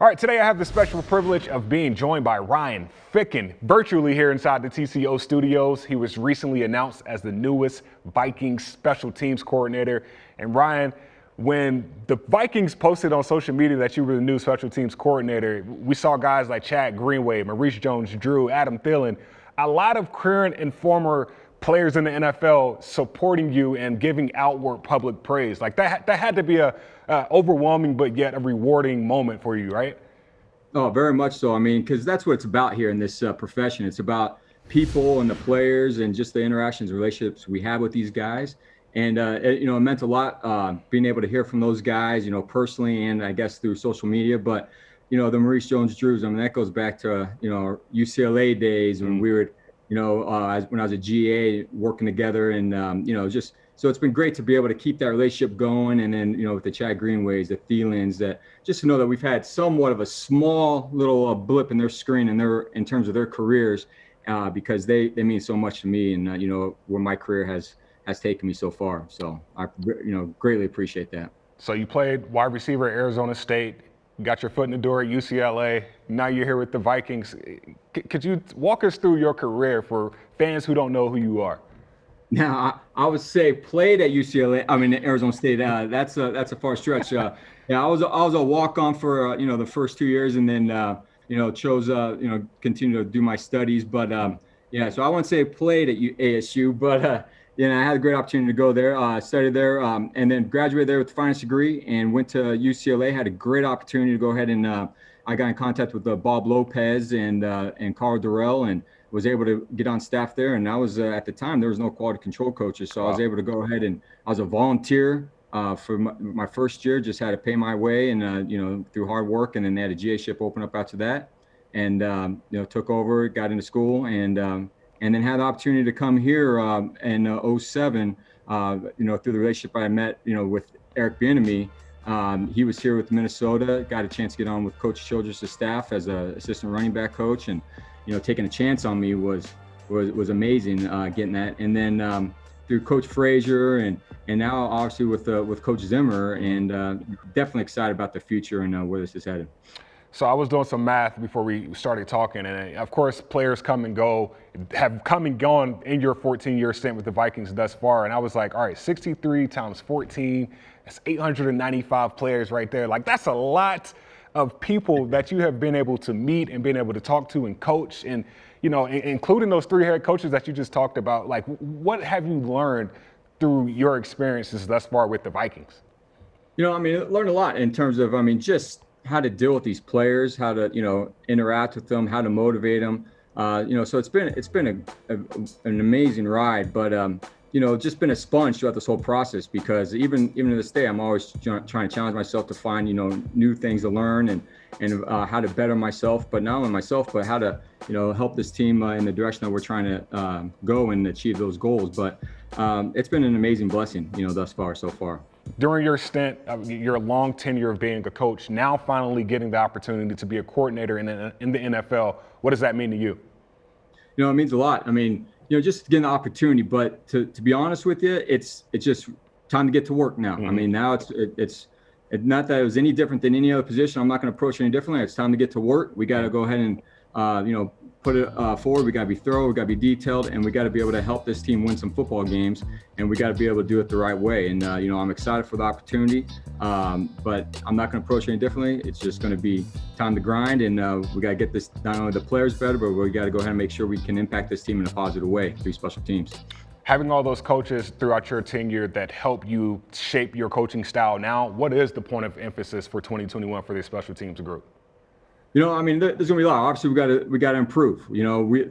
All right, today I have the special privilege of being joined by Ryan Ficken, virtually here inside the TCO studios. He was recently announced as the newest Vikings special teams coordinator. And Ryan, when the Vikings posted on social media that you were the new special teams coordinator, we saw guys like Chad Greenway, Maurice Jones-Drew, Adam Thielen, a lot of current and former players in the NFL supporting you and giving outward public praise. Like that had to be a overwhelming but yet a rewarding moment for you, right? Oh, very much so. I mean, because that's what it's about here in this profession. It's about people and the players and just the interactions, relationships we have with these guys. And, it meant a lot being able to hear from those guys, personally and I guess through social media. But, the Maurice Jones-Drews, I mean, that goes back to, UCLA days when we would, when I was a GA working together and, just so it's been great to be able to keep that relationship going. And then, with the Chad Greenways, the Thielens, that just to know that we've had somewhat of a small little blip in their screen and in terms of their careers, because they mean so much to me and, where my career has taken me so far. So I, greatly appreciate that. So you played wide receiver at Arizona State, got your foot in the door at UCLA. Now you're here with the Vikings. Could you walk us through your career for fans who don't know who you are? Now, I would say played at UCLA. I mean, Arizona State. That's a far stretch. I was a walk-on for the first 2 years, and then chose continue to do my studies. But so I wouldn't say played at ASU, but I had a great opportunity to go there, studied there, and then graduated there with the finance degree, and went to UCLA. Had a great opportunity to go ahead and I got in contact with Bob Lopez and Carl Durrell, and was able to get on staff there. And I was at the time there was no quality control coaches, so I was able to go ahead and I was a volunteer for my first year. Just had to pay my way and through hard work, and then they had a GA ship open up after that, and took over, got into school, and then had the opportunity to come here in 07 through the relationship I met with Eric Bieniemy. He was here with Minnesota, got a chance to get on with Coach Childress' staff as an assistant running back coach, and taking a chance on me was amazing, getting that. And then through Coach Frazier and now obviously with Coach Zimmer, and definitely excited about the future and where this is headed. So I was doing some math before we started talking, and of course players have come and gone in your 14-year stint with the Vikings thus far. And I was like, all right, 63 times 14, that's 895 players right there. Like that's a lot of people that you have been able to meet and been able to talk to and coach, and including those 3 head coaches that you just talked about. Like, what have you learned through your experiences thus far with the Vikings? I learned a lot in terms of just how to deal with these players, how to interact with them, how to motivate them. So it's been an amazing ride, but just been a sponge throughout this whole process, because even to this day, I'm always trying to challenge myself to find, new things to learn and how to better myself, but not only myself, but how to, help this team in the direction that we're trying to go and achieve those goals. But it's been an amazing blessing, thus far, so far. During your stint, your long tenure of being a coach, now finally getting the opportunity to be a coordinator in the NFL, what does that mean to you? It means a lot. Just getting the opportunity, but to be honest with you, it's just time to get to work now. Mm-hmm. Now it's not that it was any different than any other position. I'm not going to approach it any differently. It's time to get to work. We got to go ahead and put it forward. We got to be thorough. We got to be detailed, and we got to be able to help this team win some football games. And we got to be able to do it the right way. And I'm excited for the opportunity, but I'm not going to approach it any differently. It's just going to be time to grind, and we got to get this, not only the players better, but we got to go ahead and make sure we can impact this team in a positive way through special teams. Having all those coaches throughout your tenure that help you shape your coaching style now, what is the point of emphasis for 2021 for the special teams group? There's going to be a lot. Obviously, we got to improve.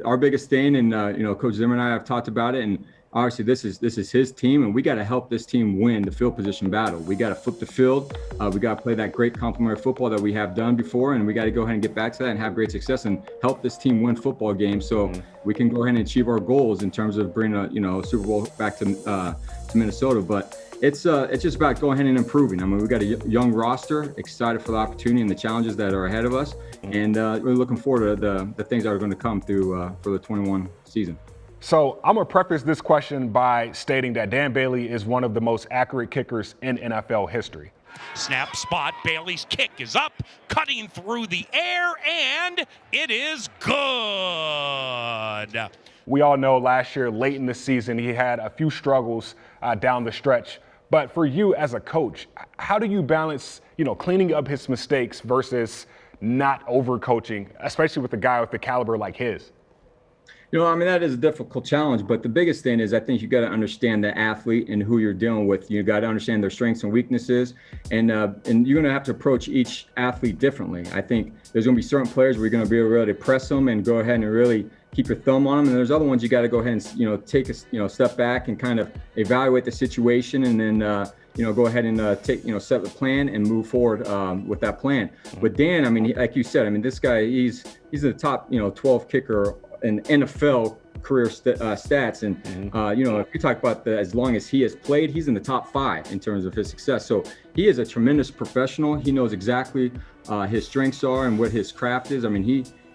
Our biggest thing, and Coach Zimmer and I have talked about it, and obviously this is his team, and we got to help this team win the field position battle. We got to flip the field. We got to play that great complementary football that we have done before, and we got to go ahead and get back to that and have great success and help this team win football games, so we can go ahead and achieve our goals in terms of bringing a Super Bowl back to Minnesota. But it's just about going ahead and improving. We got a young roster, excited for the opportunity and the challenges that are ahead of us, and really looking forward to the things that are going to come through for the 21 season. So I'm going to preface this question by stating that Dan Bailey is one of the most accurate kickers in NFL history. Snap spot, Bailey's kick is up, cutting through the air, and it is good. We all know last year, late in the season, he had a few struggles down the stretch. But for you as a coach, how do you balance, cleaning up his mistakes versus not overcoaching, especially with a guy with the caliber like his? That is a difficult challenge, but the biggest thing is I think you got to understand the athlete and who you're dealing with. You got to understand their strengths and weaknesses, and you're going to have to approach each athlete differently. I think there's going to be certain players where you're going to be able to press them and go ahead and really keep your thumb on them, and there's other ones you got to go ahead and take a step back and kind of evaluate the situation, and then go ahead and set the plan and move forward with that plan. But Dan, like you said, this guy he's the top 12 kicker in NFL career stats, and if you talk about as long as he has played, he's in the top 5 in terms of his success. So he is a tremendous professional. He knows exactly his strengths are and what his craft is.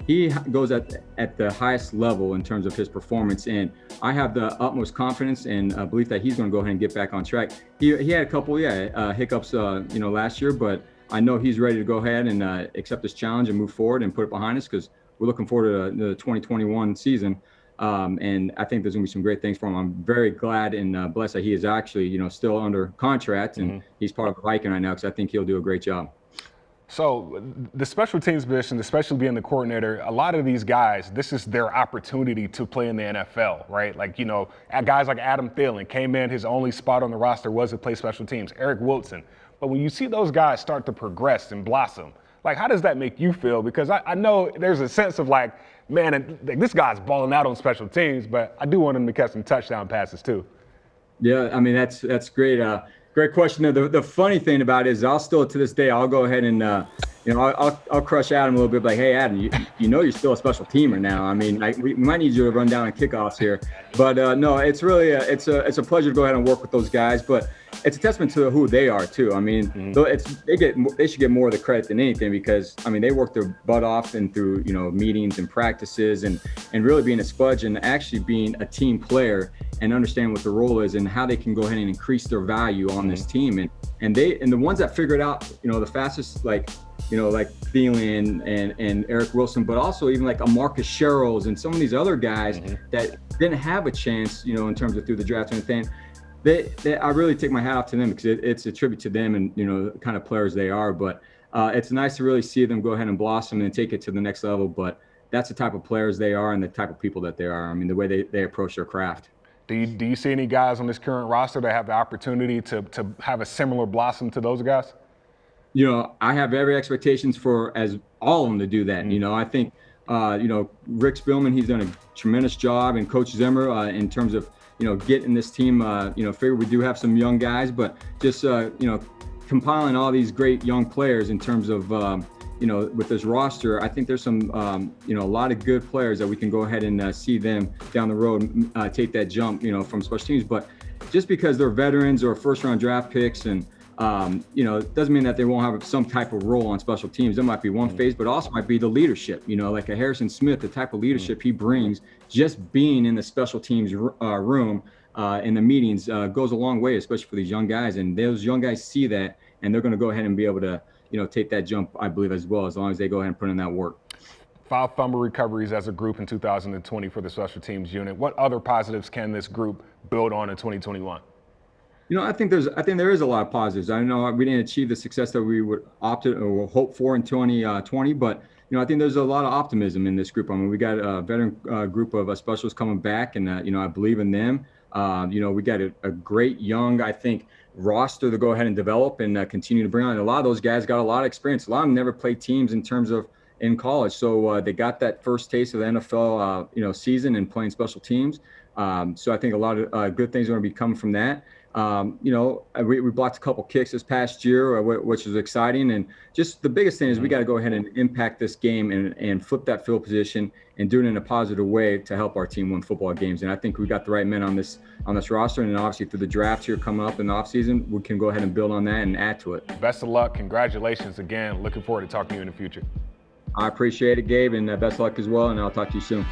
He goes at the highest level in terms of his performance, and I have the utmost confidence and belief that he's going to go ahead and get back on track. He had a couple hiccups last year, but I know he's ready to go ahead and accept this challenge and move forward and put it behind us, because we're looking forward to the 2021 season, and I think there's going to be some great things for him. I'm very glad and blessed that he is actually still under contract, and he's part of the Viking right now, because I think he'll do a great job. So the special teams position, especially being the coordinator, a lot of these guys, this is their opportunity to play in the NFL, right? Guys like Adam Thielen came in, his only spot on the roster was to play special teams. Eric Wilson. But when you see those guys start to progress and blossom, how does that make you feel? Because I know there's a sense of man, this guy's balling out on special teams, but I do want him to catch some touchdown passes too. Yeah, that's great. Great question. The funny thing about it is I'll still, to this day, I'll go ahead and, I'll crush Adam a little bit, you're Adam, you're still a special teamer now. We might need you to run down on kickoffs here. But no, it's really, it's a pleasure to go ahead and work with those guys. But it's a testament to who they are too. They should get more of the credit than anything, because they work their butt off and through meetings and practices and really being a sponge and actually being a team player and understand what the role is and how they can go ahead and increase their value on this team. And the ones that figure it out, the fastest, like Thielen and Eric Wilson, but also even like a Marcus Sherrills and some of these other guys that didn't have a chance, in terms of through the draft and everything. I really take my hat off to them, because it's a tribute to them and the kind of players they are. But it's nice to really see them go ahead and blossom and take it to the next level. But that's the type of players they are and the type of people that they are. The way they approach their craft. Do you see any guys on this current roster that have the opportunity to have a similar blossom to those guys? I have every expectations for as all of them to do that. I think, Rick Spielman, he's done a tremendous job, and Coach Zimmer in terms of, getting this team, figure we do have some young guys, but just, compiling all these great young players in terms of, with this roster. I think there's some, a lot of good players that we can go ahead and see them down the road take that jump, from special teams. But just because they're veterans or first-round draft picks, and it doesn't mean that they won't have some type of role on special teams. There might be one phase, but also might be the leadership. Like a Harrison Smith, the type of leadership he brings, just being in the special teams room in the meetings goes a long way, especially for these young guys. And those young guys see that, and they're going to go ahead and be able to take that jump, I believe, as well, as long as they go ahead and put in that work. 5 fumble recoveries as a group in 2020 for the special teams unit. What other positives can this group build on in 2021? I think there is a lot of positives. I know we didn't achieve the success that we would opted or hope for in 2020, but I think there's a lot of optimism in this group. We got a veteran group of specialists coming back, and I believe in them. We got a great young, I think, roster to go ahead and develop and continue to bring on. A lot of those guys got a lot of experience. A lot of them never played teams in terms of in college, so they got that first taste of the NFL, season and playing special teams. So I think a lot of good things are going to be coming from that. We blocked a couple kicks this past year, which is exciting. And just the biggest thing is we got to go ahead and impact this game and flip that field position and do it in a positive way to help our team win football games. And I think we got the right men on this roster. And obviously through the draft here coming up in the offseason, we can go ahead and build on that and add to it. Best of luck. Congratulations again. Looking forward to talking to you in the future. I appreciate it, Gabe, and best of luck as well. And I'll talk to you soon.